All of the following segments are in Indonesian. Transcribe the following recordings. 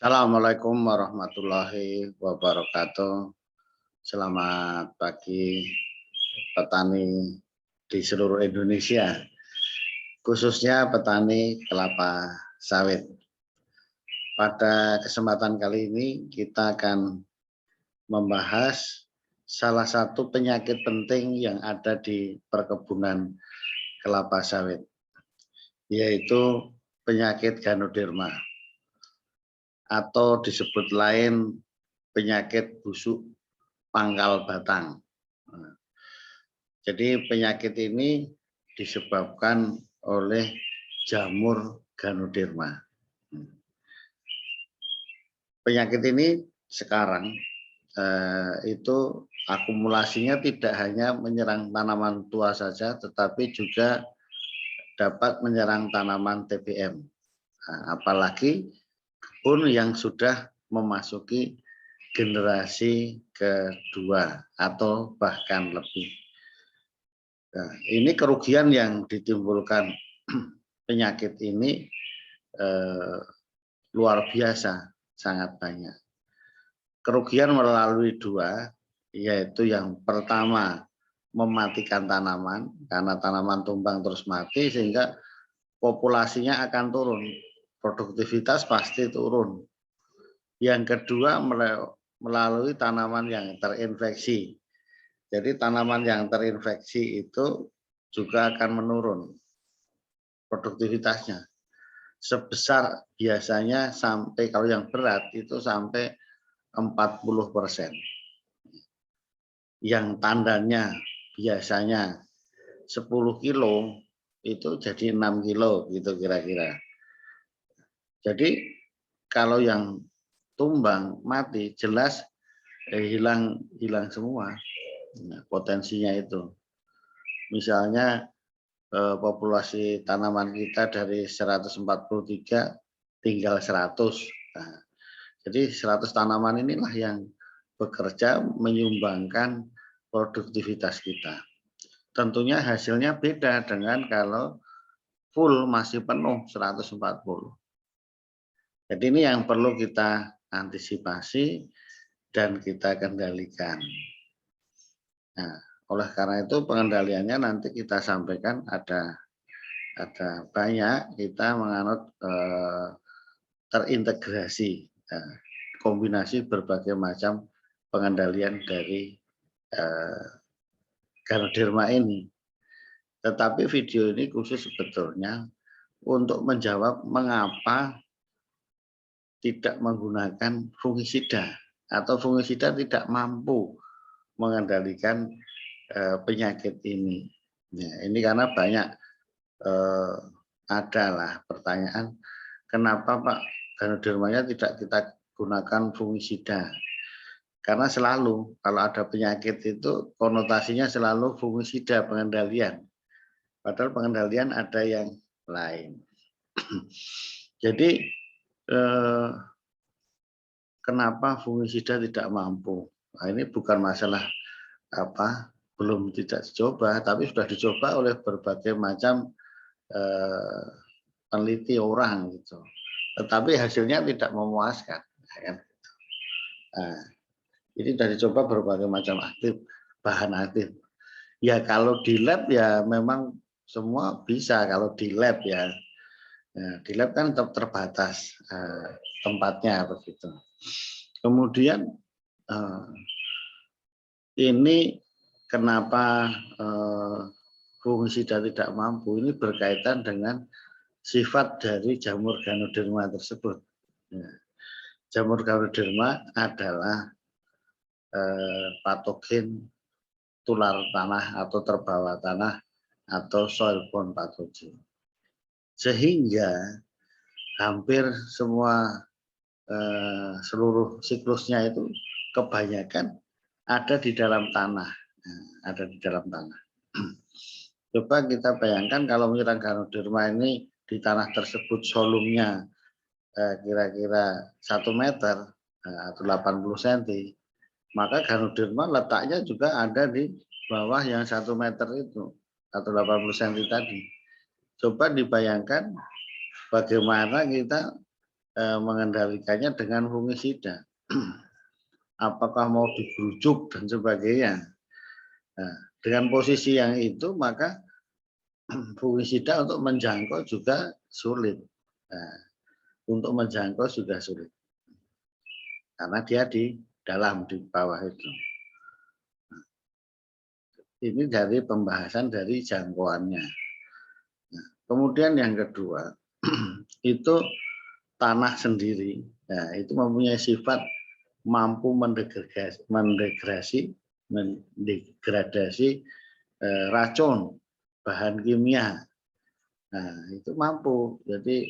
Assalamualaikum warahmatullahi wabarakatuh. Selamat pagi petani di seluruh Indonesia, khususnya petani kelapa sawit. Pada kesempatan kali ini kita akan membahas salah satu penyakit penting yang ada di perkebunan kelapa sawit, yaitu penyakit Ganoderma atau disebut lain penyakit busuk pangkal batang. Jadi penyakit ini disebabkan oleh jamur Ganoderma. Penyakit ini sekarang itu akumulasinya tidak hanya menyerang tanaman tua saja, tetapi juga dapat menyerang tanaman TBM. Apalagi kebun yang sudah memasuki generasi kedua atau bahkan lebih. Nah, ini kerugian yang ditimbulkan penyakit ini luar biasa, sangat banyak. Kerugian melalui dua, yaitu yang pertama mematikan tanaman, karena tanaman tumbang terus mati sehingga populasinya akan turun, produktivitas pasti turun. Yang kedua melalui tanaman yang terinfeksi. Jadi tanaman yang terinfeksi itu juga akan menurun produktivitasnya. Sebesar biasanya sampai, kalau yang berat itu sampai 40%. Yang tandanya biasanya 10 kilo itu jadi 6 kilo gitu kira-kira. Jadi kalau yang tumbang mati jelas hilang semua. Nah, potensinya itu. Misalnya populasi tanaman kita dari 143 tinggal 100. Nah, jadi 100 tanaman inilah yang bekerja menyumbangkan produktivitas kita. Tentunya hasilnya beda dengan kalau full masih penuh 140. Jadi ini yang perlu kita antisipasi dan kita kendalikan. Nah, oleh karena itu pengendaliannya nanti kita sampaikan ada banyak, kita menganut terintegrasi, kombinasi berbagai macam pengendalian dari Ganoderma ini. Tetapi video ini khusus sebetulnya untuk menjawab mengapa tidak menggunakan fungisida atau fungisida tidak mampu mengendalikan penyakit ini. Ya, ini karena banyak adalah pertanyaan, kenapa Pak Ganodermanya tidak kita gunakan fungisida? Karena selalu kalau ada penyakit itu konotasinya selalu fungisida pengendalian. Padahal pengendalian ada yang lain. Jadi kenapa fungisida tidak mampu? Nah, ini bukan masalah belum tidak dicoba, tapi sudah dicoba oleh berbagai macam peneliti orang gitu. Tetapi hasilnya tidak memuaskan. Nah, ini sudah dicoba berbagai macam bahan aktif. Ya kalau di lab ya memang semua bisa kalau di lab ya. Nah, di lab kan tetap terbatas tempatnya begitu. Kemudian ini kenapa fungisida tidak mampu, ini berkaitan dengan sifat dari jamur Ganoderma tersebut. Ya. Jamur Ganoderma adalah patogen tular tanah atau terbawa tanah atau soilborne pathogen. Sehingga hampir semua seluruh siklusnya itu kebanyakan ada di dalam tanah. Ada di dalam tanah. Coba kita bayangkan kalau menyerang Ganoderma ini di tanah tersebut solumnya kira-kira 1 meter atau 80 cm, maka Ganoderma letaknya juga ada di bawah yang 1 meter itu atau 80 cm tadi. Coba dibayangkan bagaimana kita mengendalikannya dengan fungisida. Apakah mau digerujuk dan sebagainya. Nah, dengan posisi yang itu maka fungisida untuk menjangkau juga sulit. Nah, untuk menjangkau sudah sulit karena dia di dalam di bawah itu. Ini dari pembahasan dari jangkauannya. Nah, kemudian yang kedua itu tanah sendiri. Nah, itu mempunyai sifat mampu mendegradasi racun, bahan kimia. Nah, itu mampu. Jadi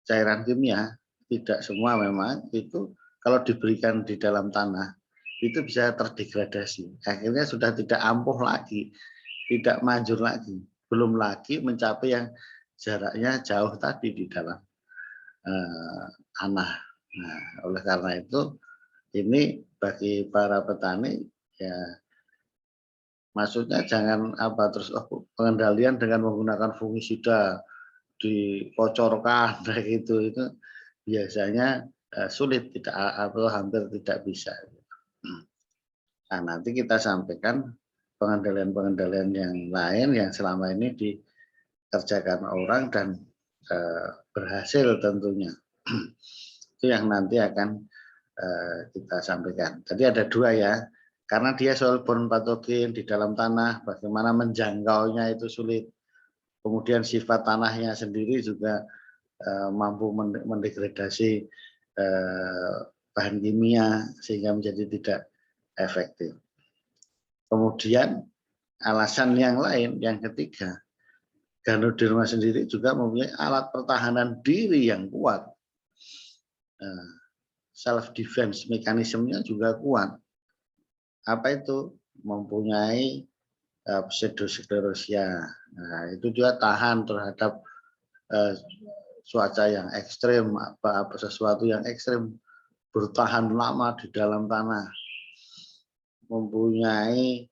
cairan kimia tidak semua memang itu kalau diberikan di dalam tanah itu bisa terdegradasi. Akhirnya sudah tidak ampuh lagi, tidak manjur lagi, belum lagi mencapai yang jaraknya jauh tadi di dalam tanah. Nah, oleh karena itu ini bagi para petani ya maksudnya jangan apa terus pengendalian dengan menggunakan fungisida dikocorkan kayak gitu itu biasanya sulit tidak atau hampir tidak bisa. Nah, nanti kita sampaikan pengendalian-pengendalian yang lain yang selama ini dikerjakan orang dan berhasil tentunya. Itu yang nanti akan kita sampaikan. Tadi ada dua ya, karena dia soilborne patogen di dalam tanah, bagaimana menjangkaunya itu sulit. Kemudian sifat tanahnya sendiri juga mampu mendegradasi bahan kimia sehingga menjadi tidak efektif. Kemudian alasan yang lain, yang ketiga, Ganoderma sendiri juga mempunyai alat pertahanan diri yang kuat. Self defense mekanismenya juga kuat. Apa itu? Mempunyai pseudosklerosia. Nah, itu juga tahan terhadap cuaca yang ekstrim, apa sesuatu yang ekstrim, bertahan lama di dalam tanah. Mempunyai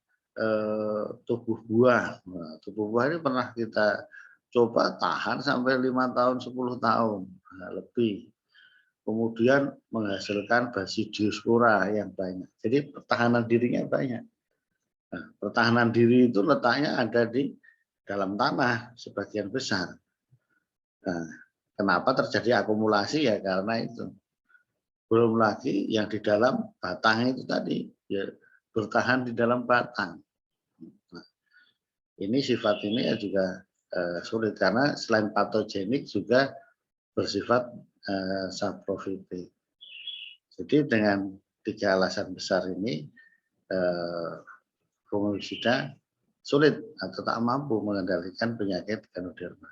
tubuh buah. Nah, tubuh buah ini pernah kita coba tahan sampai 5 tahun, 10 tahun, nah, lebih. Kemudian menghasilkan basidiospora yang banyak. Jadi pertahanan dirinya banyak. Nah, pertahanan diri itu letaknya ada di dalam tanah sebagian besar. Nah, kenapa terjadi akumulasi ya karena itu. Belum lagi yang di dalam batang itu tadi ya bertahan di dalam batang. Nah, ini sifat ini ya juga sulit karena selain patogenik juga bersifat saprofitik. Jadi dengan 3 alasan besar ini fungisida sulit atau tak mampu mengendalikan penyakit Ganoderma.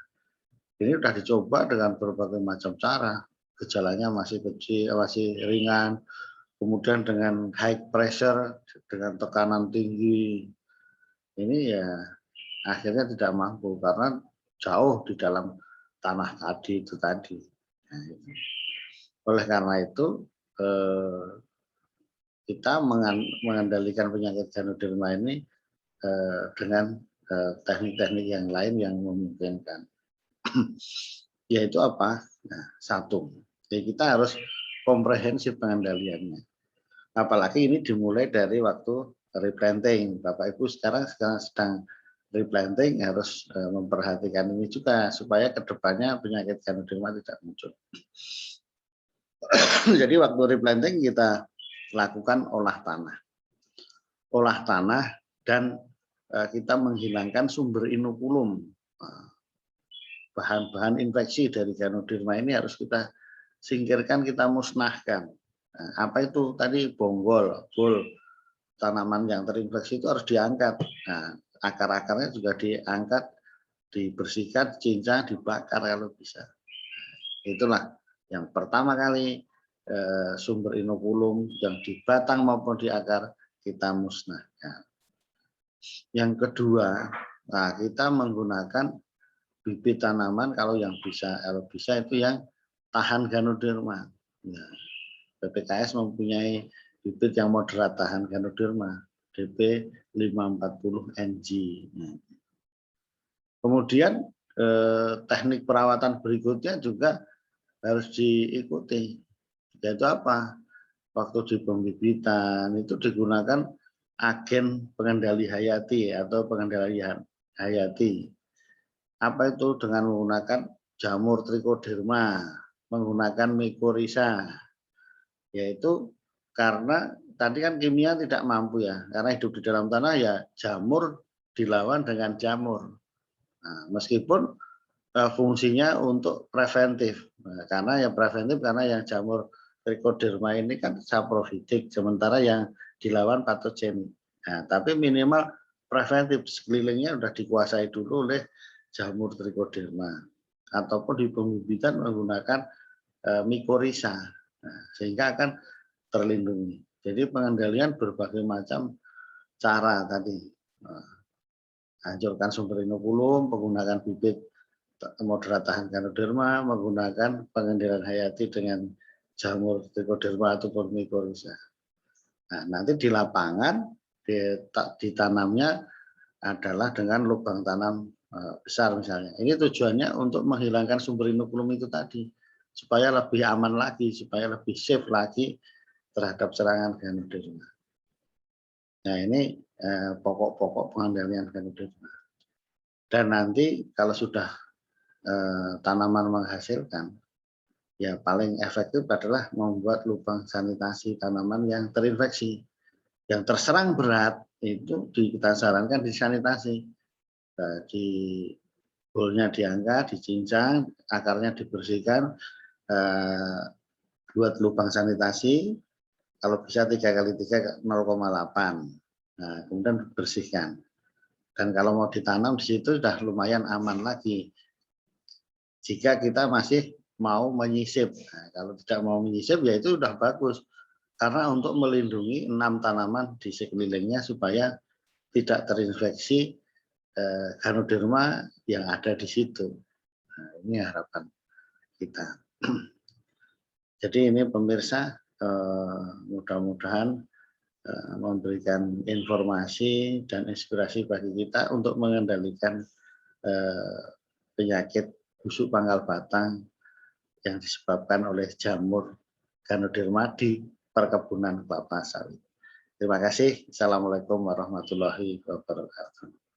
Ini sudah dicoba dengan berbagai macam cara, gejalanya masih kecil, masih ringan, kemudian dengan high pressure, dengan tekanan tinggi, ini ya akhirnya tidak mampu karena jauh di dalam tanah tadi itu tadi. Nah, itu. Oleh karena itu kita mengendalikan penyakit Ganoderma ini dengan teknik-teknik yang lain yang memungkinkan. Yaitu apa? Nah, satu, jadi kita harus komprehensif pengendaliannya. Apalagi ini dimulai dari waktu replanting. Bapak Ibu sekarang sedang replanting harus memperhatikan ini juga supaya kedepannya penyakit Ganoderma tidak muncul. Jadi waktu replanting kita lakukan olah tanah dan kita menghilangkan sumber inokulum. Bahan-bahan infeksi dari Ganoderma ini harus kita singkirkan, kita musnahkan. Nah, apa itu tadi bonggol, bol, tanaman yang terinfeksi itu harus diangkat. Nah, akar-akarnya juga diangkat, dibersihkan, cincang, dibakar kalau bisa. Itulah yang pertama kali sumber inokulum yang di batang maupun di akar kita musnahkan. Yang kedua, nah kita menggunakan bibit tanaman kalau bisa itu yang tahan Ganoderma. Nah, BPKS mempunyai bibit yang moderat tahan Ganoderma, DP 540 NG. Nah, kemudian teknik perawatan berikutnya juga harus diikuti. Yaitu apa? Waktu di pembibitan itu digunakan agen pengendali hayati atau pengendalian hayati. Apa itu? Dengan menggunakan jamur trichoderma, menggunakan mycorrhiza, yaitu karena tadi kan kimia tidak mampu ya, karena hidup di dalam tanah ya jamur dilawan dengan jamur. Nah, meskipun fungsinya untuk preventif, nah, karena yang preventif karena yang jamur trichoderma ini kan saprofitik, sementara yang dilawan patogen. Nah, tapi minimal preventif sekelilingnya sudah dikuasai dulu oleh jamur trichoderma, ataupun di pembibitan menggunakan mycorrhiza, nah, sehingga akan terlindungi. Jadi pengendalian berbagai macam cara tadi, hancurkan sumber inokulum, menggunakan bibit moderat tahan ganoderma, menggunakan pengendalian hayati dengan jamur trichoderma ataupun mycorrhiza. Nah, nanti di lapangan ditanamnya adalah dengan lubang tanam besar misalnya. Ini tujuannya untuk menghilangkan sumber inokulum itu tadi, supaya lebih aman lagi, supaya lebih safe lagi terhadap serangan ganoderma. Nah, ini pokok-pokok pengendalian ganoderma. Dan nanti kalau sudah tanaman menghasilkan, ya paling efektif adalah membuat lubang sanitasi tanaman yang terinfeksi. Yang terserang berat itu kita sarankan disanitasi. Di bolnya diangkat, dicincang, akarnya dibersihkan, buat lubang sanitasi, kalau bisa 3x3 0,8. Nah, kemudian bersihkan. Dan kalau mau ditanam di situ sudah lumayan aman lagi. Jika kita masih mau menyisip. Nah, kalau tidak mau menyisip ya itu sudah bagus. Karena untuk melindungi 6 tanaman di sekelilingnya supaya tidak terinfeksi ganoderma yang ada di situ. Nah, ini harapan kita. Jadi ini pemirsa, mudah-mudahan memberikan informasi dan inspirasi bagi kita untuk mengendalikan penyakit busuk pangkal batang yang disebabkan oleh jamur ganoderma di perkebunan kelapa sawit. Terima kasih. Assalamualaikum warahmatullahi wabarakatuh.